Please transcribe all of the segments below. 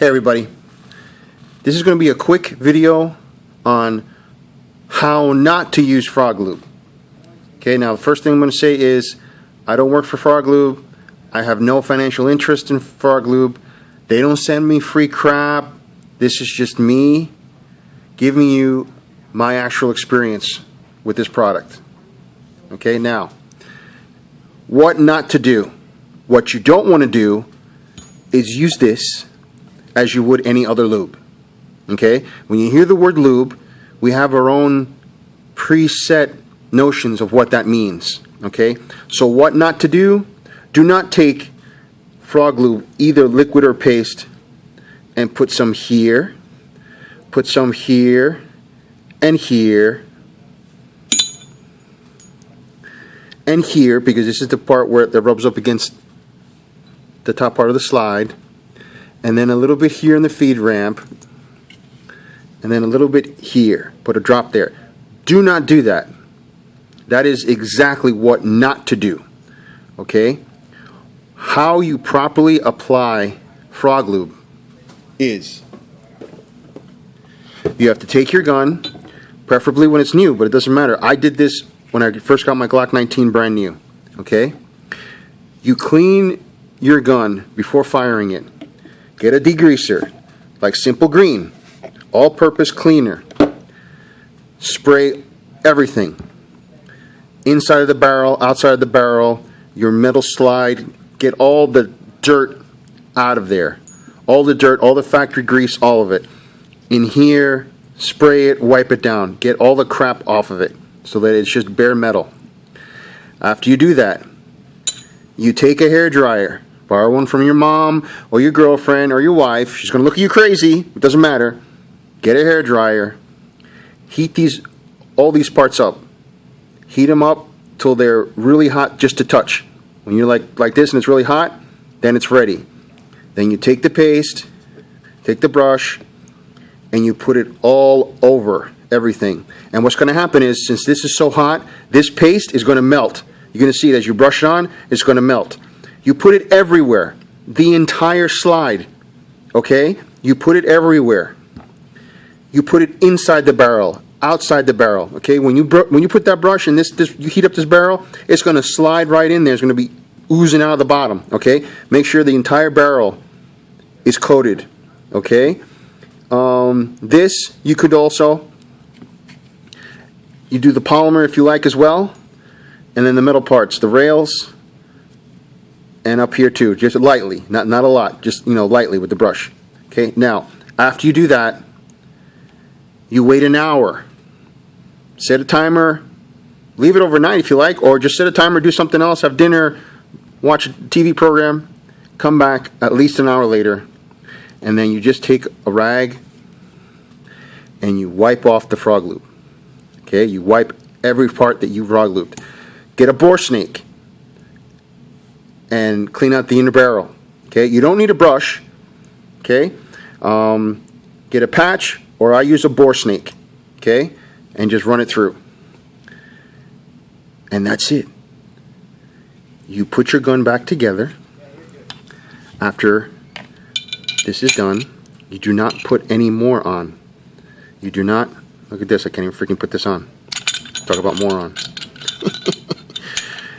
Hey everybody, this is going to be a quick video on how not to use Froglube. Okay, now the first thing I'm going to say is I don't work for Froglube. I have no financial interest in Froglube. They don't send me free crap. This is just me giving you my actual experience with this product. Okay, now what not to do. What you don't want to do is use this as you would any other lube. Okay? When you hear the word lube, we have our own preset notions of what that means. Okay? So what not to do? Do not take Froglube, either liquid or paste, and put some here, and here, and here, because this is the part where it rubs up against the top part of the slide, and then a little bit here in the feed ramp, and then a little bit here. Put a drop there. Do not do that. That is exactly what not to do. Okay? How you properly apply Froglube is you have to take your gun, preferably when it's new, but it doesn't matter. I did this when I first got my Glock 19 brand new. Okay? You clean your gun before firing it. Get a degreaser, like Simple Green, all-purpose cleaner. Spray everything. Inside of the barrel, outside of the barrel, your metal slide. Get all the dirt out of there. All the dirt, all the factory grease, all of it. In here, spray it, wipe it down. Get all the crap off of it so that it's just bare metal. After you do that, you take a hairdryer. Borrow one from your mom or your girlfriend or your wife. She's going to look at you crazy. It doesn't matter. Get a hairdryer. Heat all these parts up. Heat them up till they're really hot just to touch. When you're like this and it's really hot, then it's ready. Then you take the paste, take the brush, and you put it all over everything. And what's going to happen is, since this is so hot, this paste is going to melt. You're going to see it as you brush it on, it's going to melt. You put it everywhere, the entire slide. Okay? You put it everywhere. You put it inside the barrel, outside the barrel. Okay? When you put that brush and you heat up this barrel, it's going to slide right in there. It's going to be oozing out of the bottom. Okay? Make sure the entire barrel is coated. Okay? This you could also do the polymer if you like as well, and then the metal parts, the rails. And up here too, just lightly, not a lot, just lightly with the brush. Okay, now after you do that, you wait an hour. Set a timer, leave it overnight if you like, or just set a timer, do something else, have dinner, watch a TV program, come back at least an hour later, and then you just take a rag and you wipe off the Froglube. Okay, you wipe every part that you Froglubed. Get a bore snake and clean out the inner barrel. Okay, you don't need a brush. Okay, get a patch, or I use a bore snake. Okay, and just run it through, and that's it. You put your gun back together. After this is done, you do not put any more on. You do not. Look at this. I can't even freaking put this on. Talk about moron.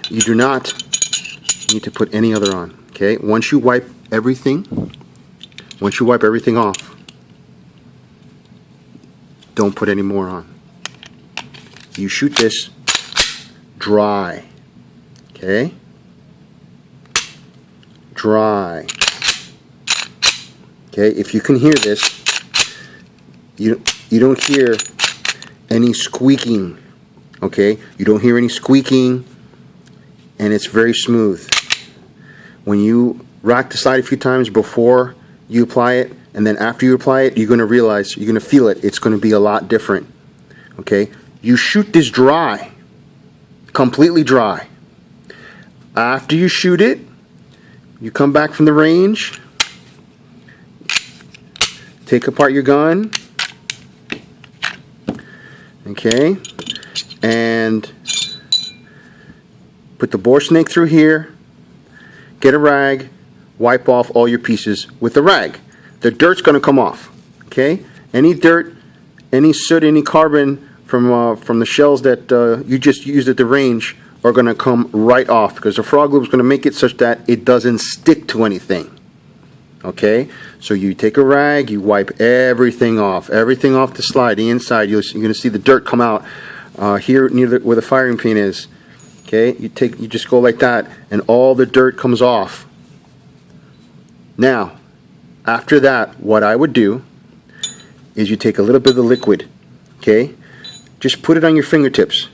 You do not need to put any other on. Okay, once you wipe everything off, don't put any more on. You shoot this dry. Okay, dry. Okay, if you can hear this, you don't hear any squeaking. Okay, you don't hear any squeaking, and it's very smooth. When you rack the slide a few times before you apply it, and then after you apply it, you're going to realize, you're going to feel it. It's going to be a lot different. Okay? You shoot this dry. Completely dry. After you shoot it, you come back from the range, take apart your gun, okay, and put the bore snake through here, get a rag, wipe off all your pieces with the rag. the dirt's going to come off. Okay? Any dirt, any soot, any carbon from the shells that you just used at the range are going to come right off, because the Froglube is going to make it such that it doesn't stick to anything. Okay? So you take a rag, you wipe everything off the slide, the inside. You're going to see the dirt come out here near where the firing pin is. Okay? You just go like that, and all the dirt comes off. Now, after that, what I would do is you take a little bit of the liquid. Okay? Just put it on your fingertips.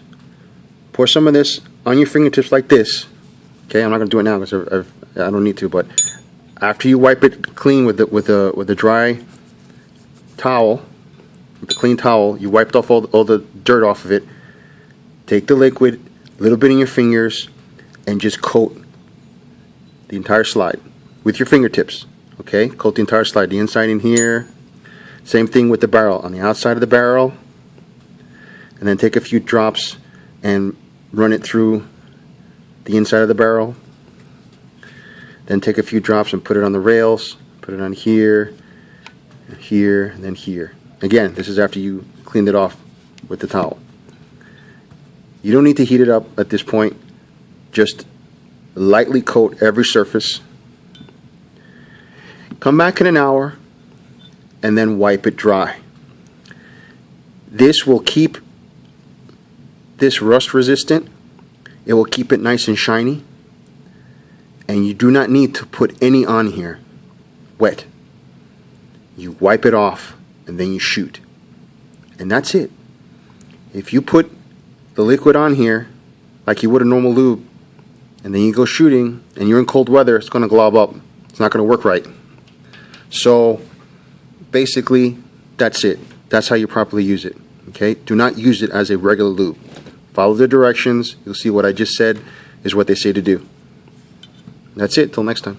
Pour some of this on your fingertips like this. Okay, I'm not going to do it now because I don't need to. But after you wipe it clean with a dry towel, with a clean towel, you wiped off all the dirt off of it. Take the liquid, a little bit in your fingers, and just coat the entire slide with your fingertips. Okay, coat the entire slide, the inside in here. Same thing with the barrel, on the outside of the barrel. And then take a few drops and run it through the inside of the barrel. Then take a few drops and put it on the rails. Put it on here, here, and then here. Again, this is after you cleaned it off with the towel. You don't need to heat it up at this point. Just lightly coat every surface. Come back in an hour and then wipe it dry. This will keep this rust resistant. It will keep it nice and shiny, and you do not need to put any on here wet. You wipe it off and then you shoot, and that's it. If you put the liquid on here like you would a normal lube, and then you go shooting and you're in cold weather, it's going to glob up. It's not going to work right. So basically, that's it. That's how you properly use it. Okay? Do not use it as a regular lube. Follow the directions. You'll see what I just said is what they say to do. That's it. Till next time.